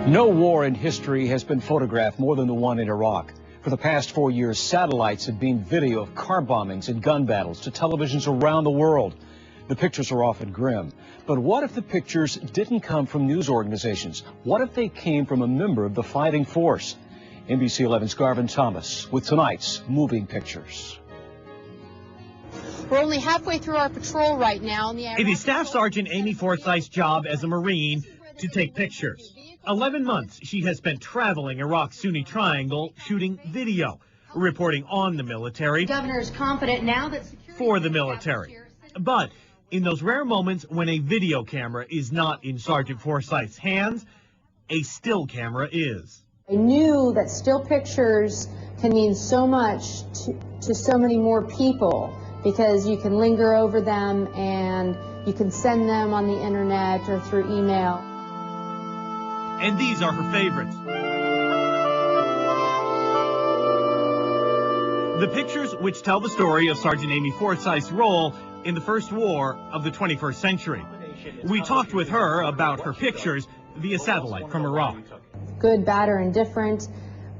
No war in history has been photographed more than the one in Iraq. For the past 4 years, satellites have beamed video of car bombings and gun battles to televisions around the world. The pictures are often grim. But what if the pictures didn't come from news organizations? What if they came from a member of the fighting force? NBC 11's Garvin Thomas with tonight's Moving Pictures. We're only halfway through our patrol right now. It is Staff Sergeant Amy Forsythe's job as a Marine to take pictures. 11 months she has spent traveling Iraq's Sunni Triangle, shooting video, reporting on the military. The governor is confident now that for the military. But in those rare moments when a video camera is not in Sergeant Forsythe's hands, a still camera is. I knew that still pictures can mean so much to so many more people, because you can linger over them and you can send them on the internet or through email. And these are her favorites. The pictures which tell the story of Sergeant Amy Forsythe's role in the first war of the 21st century. We talked with her about her pictures via satellite from Iraq. Good, bad, or indifferent.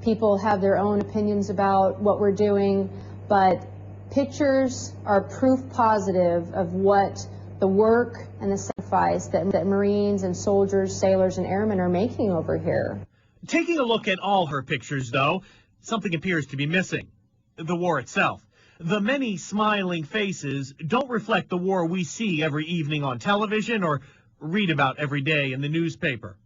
People have their own opinions about what we're doing, but pictures are proof positive of what the work and the sacrifice that Marines and soldiers, sailors, and airmen are making over here. Taking a look at all her pictures, though, something appears to be missing. The war itself. The many smiling faces don't reflect the war we see every evening on television or read about every day in the newspaper.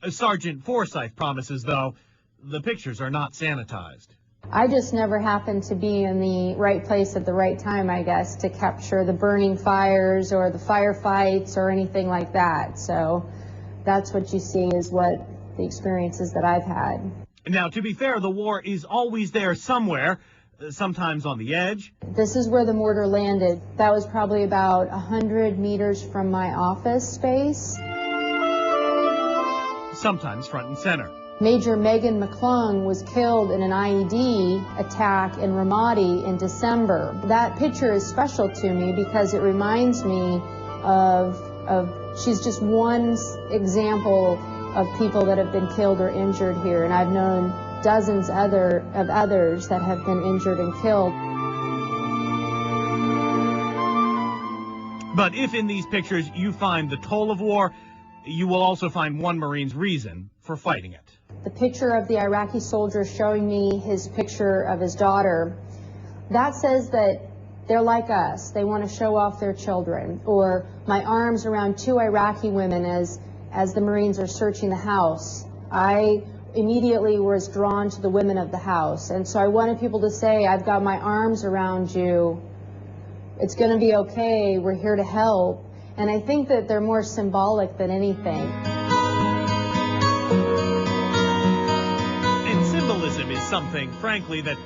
Sergeant Forsythe promises, though, the pictures are not sanitized. I just never happened to be in the right place at the right time, I guess, to capture the burning fires or the firefights or anything like that. So that's what you see is what the experiences that I've had. Now, to be fair, the war is always there somewhere, sometimes on the edge. This is where the mortar landed. That was probably about 100 meters from my office space. Sometimes front and center. Major Megan McClung was killed in an IED attack in Ramadi in December. That picture is special to me because it reminds me of she's just one example of people that have been killed or injured here, and I've known dozens of others that have been injured and killed. But if in these pictures you find the toll of war, you will also find one Marine's reason for fighting it. The picture of the Iraqi soldier showing me his picture of his daughter, that says that they're like us. They want to show off their children. Or my arms around two Iraqi women as the Marines are searching the house. I immediately was drawn to the women of the house. And so I wanted people to say, I've got my arms around you. It's going to be okay. We're here to help. And I think that they're more symbolic than anything. Symbolism is something, frankly, that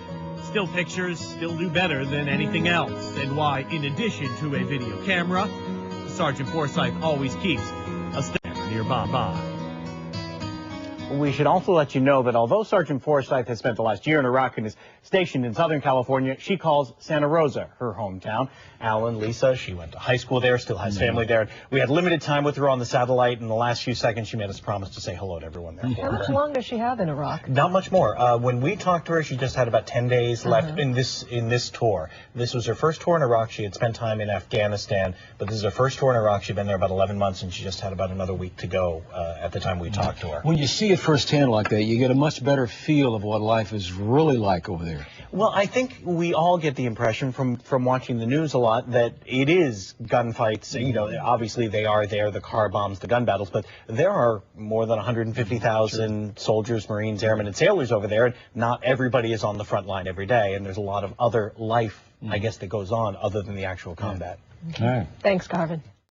still pictures still do better than anything else, and why, in addition to a video camera, Sergeant Forsythe always keeps a stand nearby. We should also let you know that although Sergeant Forsythe has spent the last year in Iraq and is stationed in Southern California, she calls Santa Rosa her hometown. Alan, Lisa, she went to high school there, still has family there. We had limited time with her on the satellite. In the last few seconds, she made us promise to say hello to everyone there. How much longer does she have in Iraq? Not much more. When we talked to her, she just had about 10 days left in this tour. This was her first tour in Iraq. She had spent time in Afghanistan, but this is her first tour in Iraq. She'd been there about 11 months, and she just had about another week to go at the time we talked to her. When you see it firsthand like that, you get a much better feel of what life is really like over there. Well, I think we all get the impression from watching the news a lot that it is gunfights. You know, obviously they are there, the car bombs, the gun battles, but there are more than 150,000 soldiers, Marines, airmen, and sailors over there, and not everybody is on the front line every day, and there's a lot of other life, I guess, that goes on other than the actual combat. All right. Thanks, Garvin.